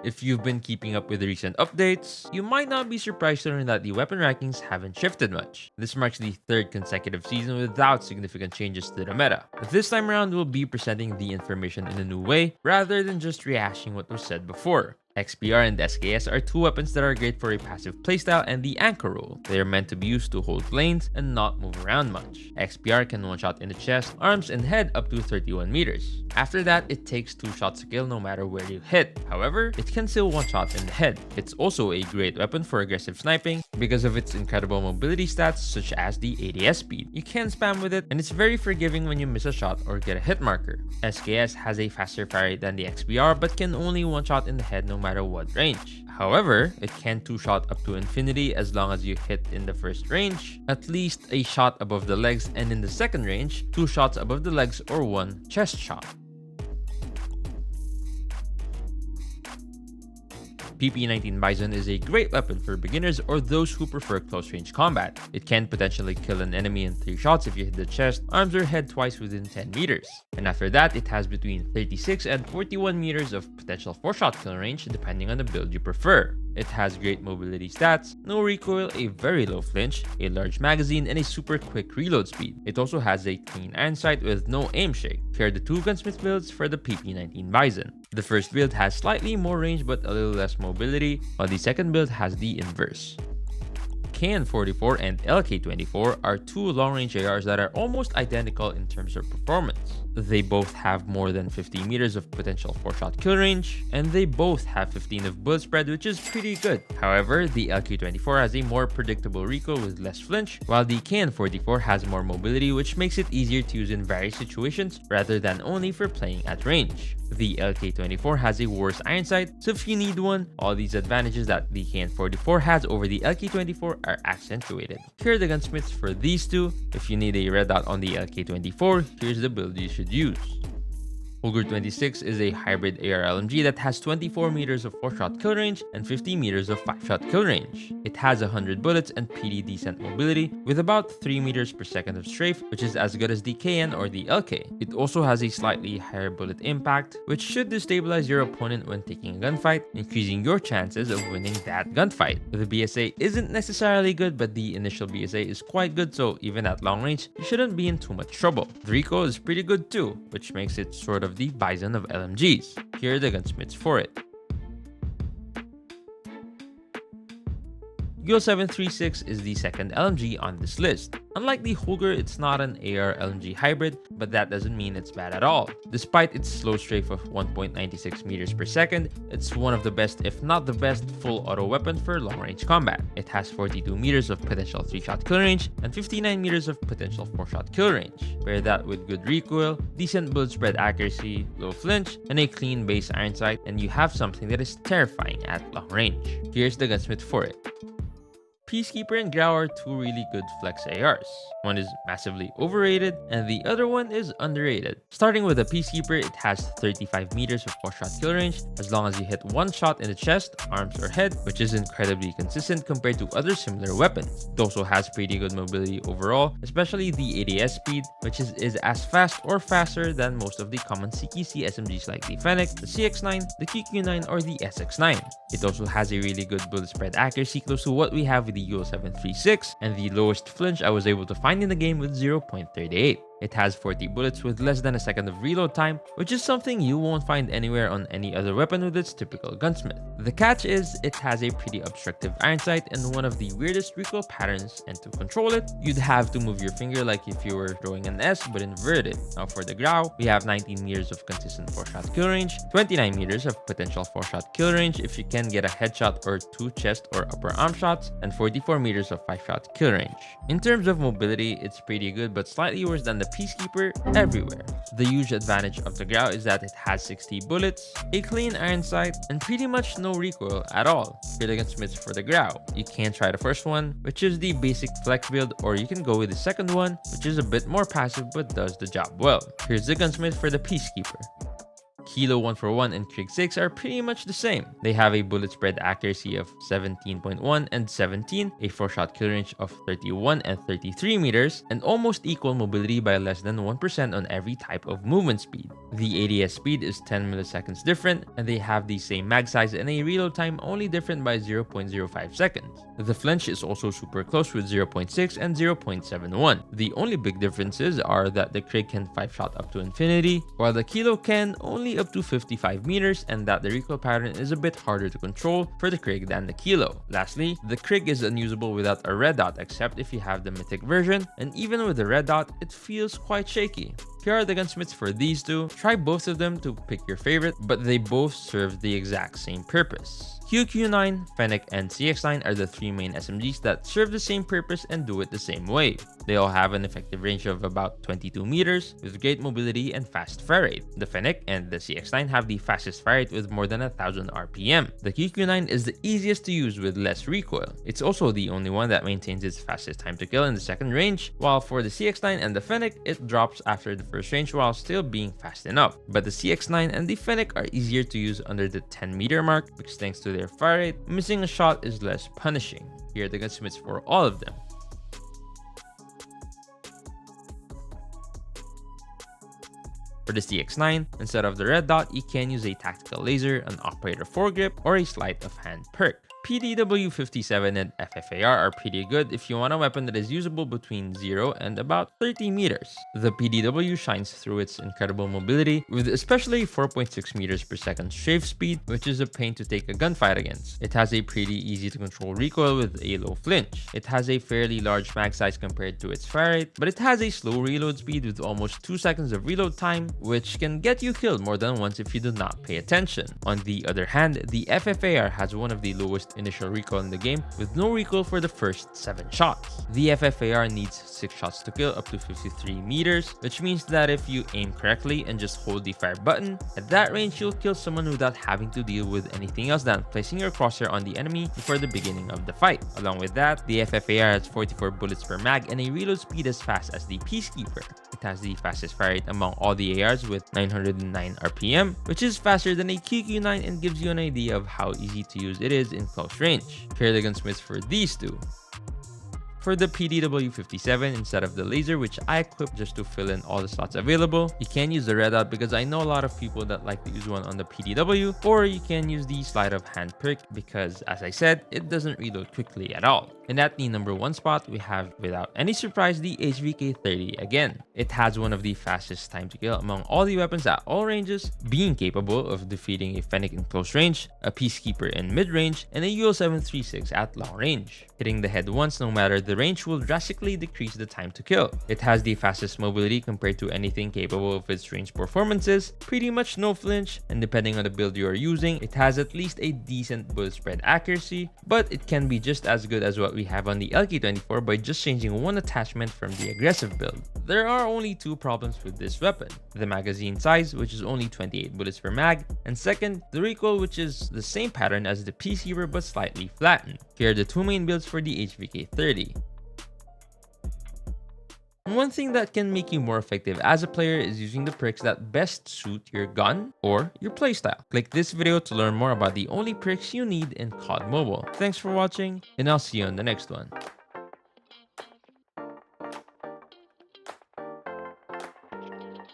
If you've been keeping up with the recent updates, you might not be surprised to learn that the weapon rankings haven't shifted much. This marks the third consecutive season without significant changes to the meta. This time around, we'll be presenting the information in a new way, rather than just rehashing what was said before. XPR and SKS are two weapons that are great for a passive playstyle and the anchor role. They are meant to be used to hold lanes and not move around much. XPR can one-shot in the chest, arms, and head up to 31 meters. After that, it takes 2 shots to kill no matter where you hit. However, it can still one-shot in the head. It's also a great weapon for aggressive sniping because of its incredible mobility stats such as the ADS speed. You can spam with it, and it's very forgiving when you miss a shot or get a hit marker. SKS has a faster fire rate than the XPR but can only one-shot in the head no matter what range. However, it can 2-shot up to infinity as long as you hit in the first range, at least a shot above the legs, and in the second range, 2 shots above the legs or 1 chest shot. PP19 Bison is a great weapon for beginners or those who prefer close-range combat. It can potentially kill an enemy in 3 shots if you hit the chest, arms, or head twice within 10 meters. And after that, it has between 36 and 41 meters of potential 4-shot kill range depending on the build you prefer. It has great mobility stats, no recoil, a very low flinch, a large magazine, and a super quick reload speed. It also has a clean iron sight with no aim shake. Here are the 2 Gunsmith builds for the PP19 Bison. The first build has slightly more range but a little less mobility, while the second build has the inverse. KN44 and LK24 are 2 long-range ARs that are almost identical in terms of performance. They both have more than 50 meters of potential 4-shot kill range, and they both have 15 of bullet spread, which is pretty good. However, the LK24 has a more predictable recoil with less flinch, while the KN44 has more mobility, which makes it easier to use in various situations rather than only for playing at range. The LK24 has a worse iron sight, so if you need one, all these advantages that the KN44 has over the LK24 are accentuated. Here are the gunsmiths for these two. If you need a red dot on the LK24, here's the build you should use. Holger 26 is a hybrid AR LMG that has 24 meters of 4-shot kill range and 50 meters of 5-shot kill range. It has 100 bullets and pretty decent mobility with about 3 meters per second of strafe, which is as good as the KN or the LK. It also has a slightly higher bullet impact, which should destabilize your opponent when taking a gunfight, increasing your chances of winning that gunfight. The BSA isn't necessarily good, but the initial BSA is quite good, so even at long range, you shouldn't be in too much trouble. The recoil is pretty good too, which makes it sort of the Bison of LMGs. Here are the gunsmiths for it. Gil 736 is the second LMG on this list. Unlike the Holger, it's not an AR LMG hybrid, but that doesn't mean it's bad at all. Despite its slow strafe of 1.96 meters per second, it's one of the best, if not the best, full auto weapon for long-range combat. It has 42 meters of potential 3-shot kill range and 59 meters of potential 4-shot kill range. Pair that with good recoil, decent bullet spread accuracy, low flinch, and a clean base iron sight, and you have something that is terrifying at long range. Here's the gunsmith for it. Peacekeeper and Grau are 2 really good flex ARs. One is massively overrated and the other one is underrated. Starting with the Peacekeeper, it has 35 meters of 4-shot kill range as long as you hit 1 shot in the chest, arms, or head, which is incredibly consistent compared to other similar weapons. It also has pretty good mobility overall, especially the ADS speed, which is as fast or faster than most of the common CQC SMGs like the Fennec, the CX9, the QQ9, or the SX9. It also has a really good bullet spread accuracy close to what we have with the UL 736, and the lowest flinch I was able to find in the game with 0.38. It has 40 bullets with less than a second of reload time, which is something you won't find anywhere on any other weapon with its typical gunsmith. The catch is it has a pretty obstructive iron sight and one of the weirdest recoil patterns, and to control it, you'd have to move your finger like if you were throwing an S but inverted. Now for the Grau, we have 19 meters of consistent 4-shot kill range, 29 meters of potential 4-shot kill range if you can get a headshot or 2 chest or upper arm shots, and 44 meters of 5-shot kill range. In terms of mobility, it's pretty good but slightly worse than the Peacekeeper everywhere. The huge advantage of the Grau is that it has 60 bullets, a clean iron sight, and pretty much no recoil at all. Here are the gunsmiths for the Grau. You can try the first one, which is the basic flex build, or you can go with the second one, which is a bit more passive but does the job well. Here's the gunsmith for the Peacekeeper. Kilo 141 and Krig 6 are pretty much the same. They have a bullet spread accuracy of 17.1 and 17, a 4-shot kill range of 31 and 33 meters, and almost equal mobility by less than 1% on every type of movement speed. The ADS speed is 10 milliseconds different, and they have the same mag size and a reload time only different by 0.05 seconds. The flinch is also super close with 0.6 and 0.71. The only big differences are that the Krig can 5-shot up to infinity, while the Kilo can only up to 55 meters, and that the recoil pattern is a bit harder to control for the Krig than the Kilo. Lastly, the Krig is unusable without a red dot except if you have the mythic version, and even with the red dot, it feels quite shaky. Here are the gunsmiths for these two. Try both of them to pick your favorite, but they both serve the exact same purpose. QQ9, Fennec, and CX9 are the 3 main SMGs that serve the same purpose and do it the same way. They all have an effective range of about 22 meters with great mobility and fast fire rate. The Fennec and the CX9 have the fastest fire rate with more than 1000 RPM. The QQ9 is the easiest to use with less recoil. It's also the only one that maintains its fastest time to kill in the second range, while for the CX9 and the Fennec, it drops after the first range while still being fast enough. But the CX9 and the Fennec are easier to use under the 10 meter mark, which thanks to their fire rate, missing a shot is less punishing. Here are the gunsmiths for all of them. For the CX9, instead of the red dot, you can use a tactical laser, an operator foregrip, or a sleight of hand perk. PDW57 and FFAR are pretty good if you want a weapon that is usable between 0 and about 30 meters. The PDW shines through its incredible mobility, with especially 4.6 meters per second strafe speed, which is a pain to take a gunfight against. It has a pretty easy to control recoil with a low flinch. It has a fairly large mag size compared to its fire rate, but it has a slow reload speed with almost 2 seconds of reload time, which can get you killed more than once if you do not pay attention. On the other hand, the FFAR has one of the lowest initial recoil in the game, with no recoil for the first 7 shots. The FFAR needs 6 shots to kill up to 53 meters, which means that if you aim correctly and just hold the fire button, at that range you'll kill someone without having to deal with anything else than placing your crosshair on the enemy before the beginning of the fight. Along with that, the FFAR has 44 bullets per mag and a reload speed as fast as the Peacekeeper. It has the fastest fire rate among all the ARs with 909 RPM, which is faster than a QQ9 and gives you an idea of how easy to use it is in close range. Here are the gunsmiths for these two. For the PDW57, instead of the laser, which I equipped just to fill in all the slots available, you can use the red dot because I know a lot of people that like to use one on the PDW, or you can use the sleight of hand perk because, as I said, it doesn't reload quickly at all. And at the number 1 spot, we have, without any surprise, the HVK30 again. It has one of the fastest time to kill among all the weapons at all ranges, being capable of defeating a Fennec in close range, a Peacekeeper in mid range, and a UL736 at long range. Hitting the head once, no matter the range, will drastically decrease the time to kill. It has the fastest mobility compared to anything capable of its range performances, pretty much no flinch, and depending on the build you are using, it has at least a decent bullet spread accuracy, but it can be just as good as what we have on the LK24 by just changing one attachment from the aggressive build. There are only 2 problems with this weapon: the magazine size, which is only 28 bullets per mag, and second, the recoil, which is the same pattern as the Peacekeeper but slightly flattened. Here are the 2 main builds for the HVK30. One thing that can make you more effective as a player is using the perks that best suit your gun or your playstyle. Click this video to learn more about the only perks you need in COD Mobile. Thanks for watching, and I'll see you on the next one.